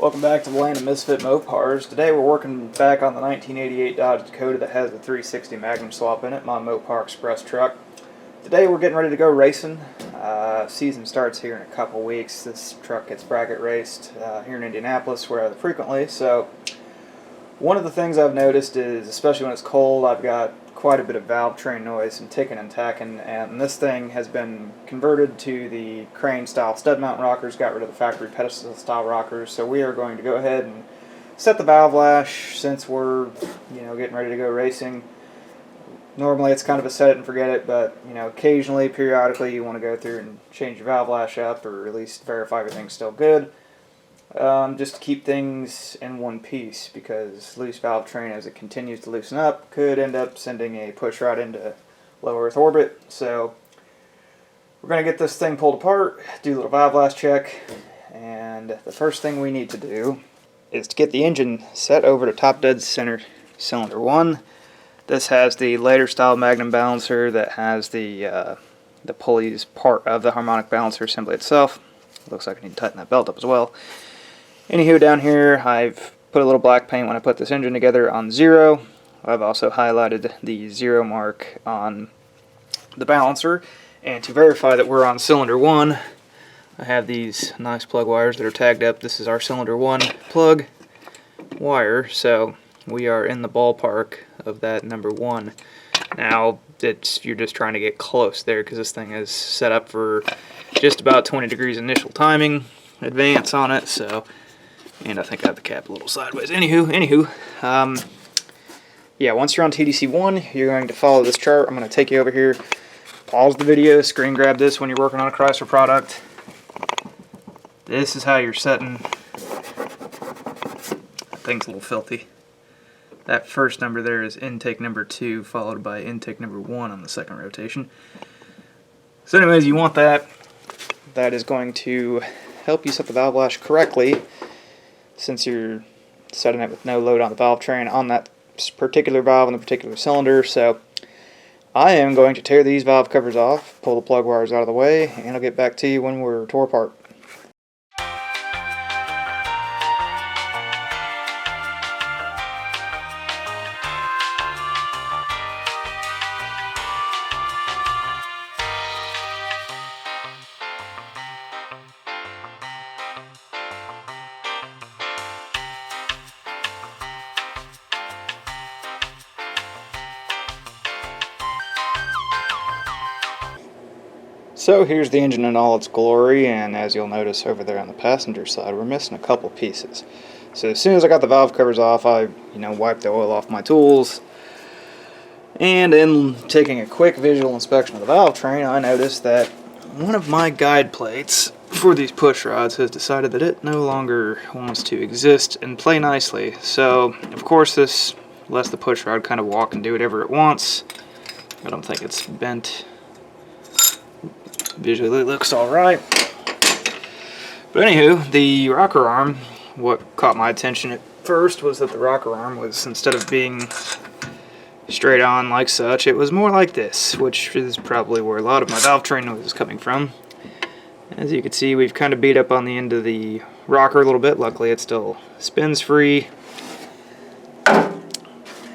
Welcome back to the land of misfit Mopars. Today we're working back on the 1988 Dodge Dakota that has the 360 Magnum swap in it, my Mopar Express truck. Today we're getting ready to go racing. Season starts here in a couple weeks. This truck gets bracket raced here in Indianapolis, where I live frequently. So one of the things I've noticed is, especially when it's cold, I've got quite a bit of Valvetrain noise and ticking and tacking, and this thing has been converted to the crane style stud mount rockers, got rid of the factory pedestal style rockers. So we are going to go ahead and set the valve lash since we're getting ready to go racing. Normally it's kind of a set it and forget it, but occasionally, periodically, you want to go through and change your valve lash up, or at least verify everything's still good. Just to keep things in one piece, because loose Valvetrain, as it continues to loosen up, could end up sending a push rod into low Earth orbit. So we're going to get this thing pulled apart, do a little valve lash check, and the first thing we need to do is to get the engine set over to top dead center cylinder 1. This has the later style Magnum balancer that has the pulleys part of the harmonic balancer assembly itself. Looks like I need to tighten that belt up as well. Anywho, down here I've put a little black paint when I put this engine together on 0. I've also highlighted the 0 mark on the balancer. And to verify that we're on cylinder 1, I have these nice plug wires that are tagged up. This is our cylinder 1 plug wire, so we are in the ballpark of that number 1. Now, you're just trying to get close there, because this thing is set up for just about 20 degrees initial timing advance on it, so... And I think I have the cap a little sideways. Anywho, yeah, once you're on TDC 1, you're going to follow this chart. I'm going to take you over here, pause the video, screen grab this when you're working on a Chrysler product. This is how you're setting. That thing's a little filthy. That first number there is intake number 2, followed by intake number 1 on the second rotation. So anyways, you want that. That is going to help you set the valve lash correctly, since you're setting it with no load on the Valvetrain on that particular valve in the particular cylinder. So I am going to tear these valve covers off, pull the plug wires out of the way, and I'll get back to you when we're tore apart. So here's the engine in all its glory, and as you'll notice over there on the passenger side, we're missing a couple pieces. So as soon as I got the valve covers off, I wiped the oil off my tools, and in taking a quick visual inspection of the Valvetrain, I noticed that one of my guide plates for these push rods has decided that it no longer wants to exist and play nicely. So of course this lets the push rod kind of walk and do whatever it wants. I don't think it's bent. Visually it looks alright. But anywho, the rocker arm, what caught my attention at first was that the rocker arm was, instead of being straight on like such, it was more like this, which is probably where a lot of my Valvetrain noise is coming from. As you can see, we've kind of beat up on the end of the rocker a little bit. Luckily it still spins free.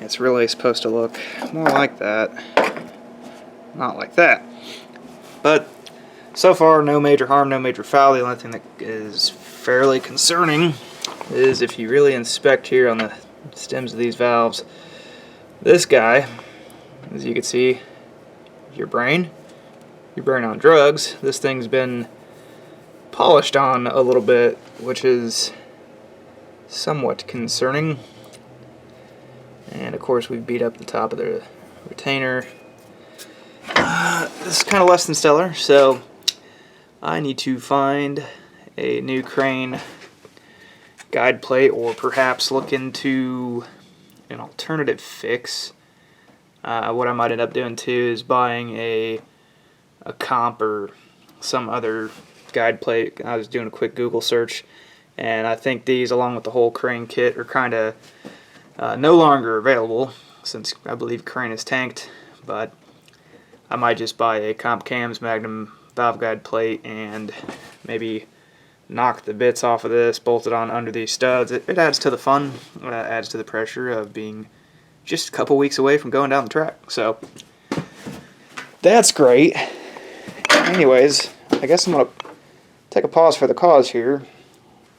It's really supposed to look more like that, not like that. But so far, no major harm, no major foul. The only thing that is fairly concerning is if you really inspect here on the stems of these valves, this guy, as you can see, your brain on drugs. This thing's been polished on a little bit, which is somewhat concerning. And of course, we've beat up the top of the retainer. This is kind of less than stellar, so I need to find a new crane guide plate, or perhaps look into an alternative fix. What I might end up doing too is buying a comp or some other guide plate. I was doing a quick Google search, and I think these, along with the whole crane kit, are kind of no longer available, since I believe crane is tanked. But I might just buy a Comp Cam's Magnum valve guide plate and maybe knock the bits off of this, bolt it on under these studs. It adds to the fun, adds to the pressure of being just a couple weeks away from going down the track. So that's great. Anyways, I guess I'm going to take a pause for the cause here,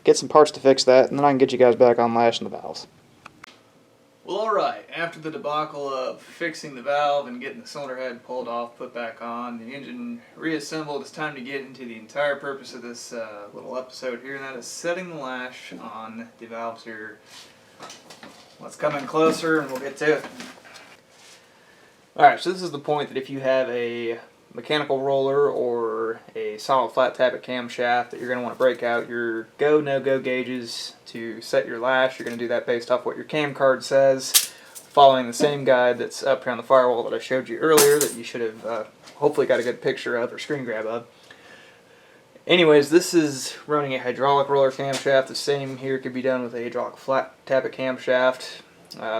get some parts to fix that, and then I can get you guys back on lashing the valves. Well, alright, after the debacle of fixing the valve and getting the cylinder head pulled off, put back on, the engine reassembled, it's time to get into the entire purpose of this little episode here, and that is setting the lash on the valves here. Let's come in closer and we'll get to it. Alright, so this is the point that if you have a mechanical roller or a solid flat tappet camshaft that you're going to want to break out your go, no-go gauges to set your lash. You're going to do that based off what your cam card says, following the same guide that's up here on the firewall that I showed you earlier that you should have hopefully got a good picture of or screen grab of. Anyways, this is running a hydraulic roller camshaft. The same here could be done with a hydraulic flat tappet camshaft.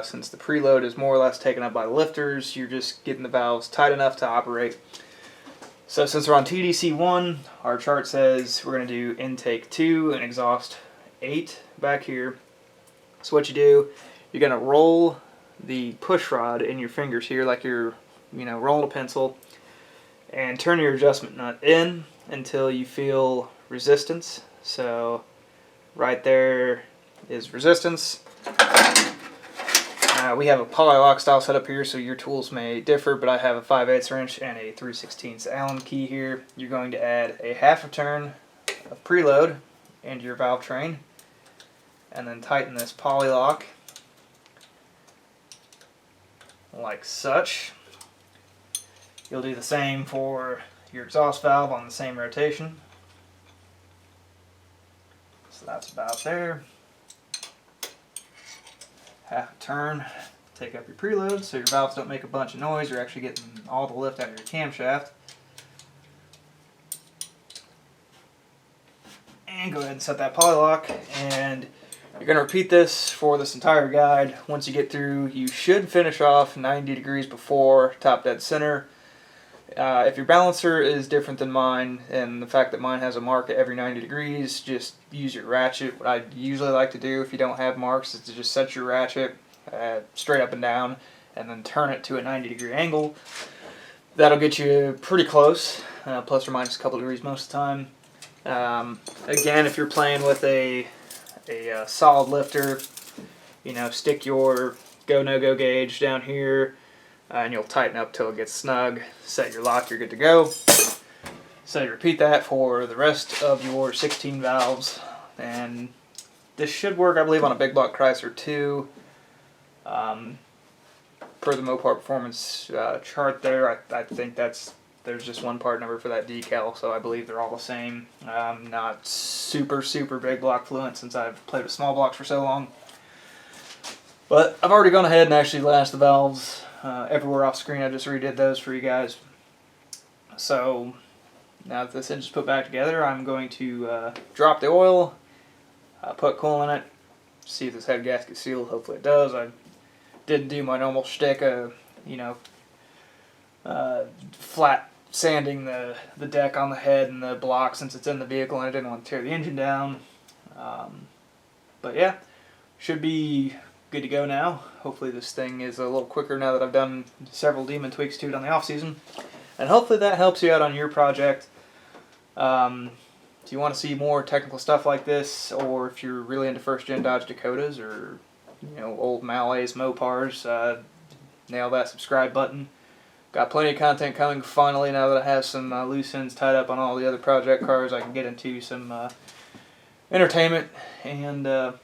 Since the preload is more or less taken up by lifters, you're just getting the valves tight enough to operate. So since we're on TDC 1, our chart says we're going to do intake 2 and exhaust 8 back here. So what you do, you're going to roll the push rod in your fingers here like you're rolling a pencil, and turn your adjustment nut in until you feel resistance. So right there is resistance. We have a polylock style setup here, so your tools may differ, but I have a 5/8 wrench and a 3/16 Allen key here. You're going to add a half a turn of preload into your Valvetrain, and then tighten this polylock like such. You'll do the same for your exhaust valve on the same rotation. So that's about there. Half a turn, take up your preload so your valves don't make a bunch of noise. You're actually getting all the lift out of your camshaft. And go ahead and set that polylock, and you're going to repeat this for this entire guide. Once you get through, you should finish off 90 degrees before top dead center. If your balancer is different than mine, and the fact that mine has a mark at every 90 degrees, just use your ratchet. What I usually like to do if you don't have marks is to just set your ratchet straight up and down, and then turn it to a 90-degree angle. That'll get you pretty close, plus or minus a couple degrees most of the time. Again, if you're playing with a solid lifter, stick your go, no-go gauge down here, and you'll tighten up till it gets snug, set your lock, you're good to go. So you repeat that for the rest of your 16 valves, and this should work, I believe, on a big block Chrysler too. Per the Mopar Performance chart there, I think there's just one part number for that decal, so I believe they're all the same. I'm not super big block fluent since I've played with small blocks for so long. But I've already gone ahead and actually lashed the valves everywhere off screen. I just redid those for you guys. So now that this engine's put back together, I'm going to drop the oil, put coolant in it, see if this head gasket sealed. Hopefully it does. I didn't do my normal shtick of, flat sanding the deck on the head and the block since it's in the vehicle, and I didn't want to tear the engine down. But yeah, should be good to go now. Hopefully this thing is a little quicker now that I've done several demon tweaks to it on the off season, and hopefully that helps you out on your project. If you want to see more technical stuff like this, or if you're really into first gen Dodge Dakotas or old Malays, Mopars, nail that subscribe button. Got plenty of content coming finally now that I have some loose ends tied up on all the other project cars. I can get into some entertainment, and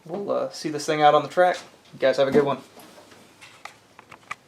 we'll see this thing out on the track. You guys have a good one.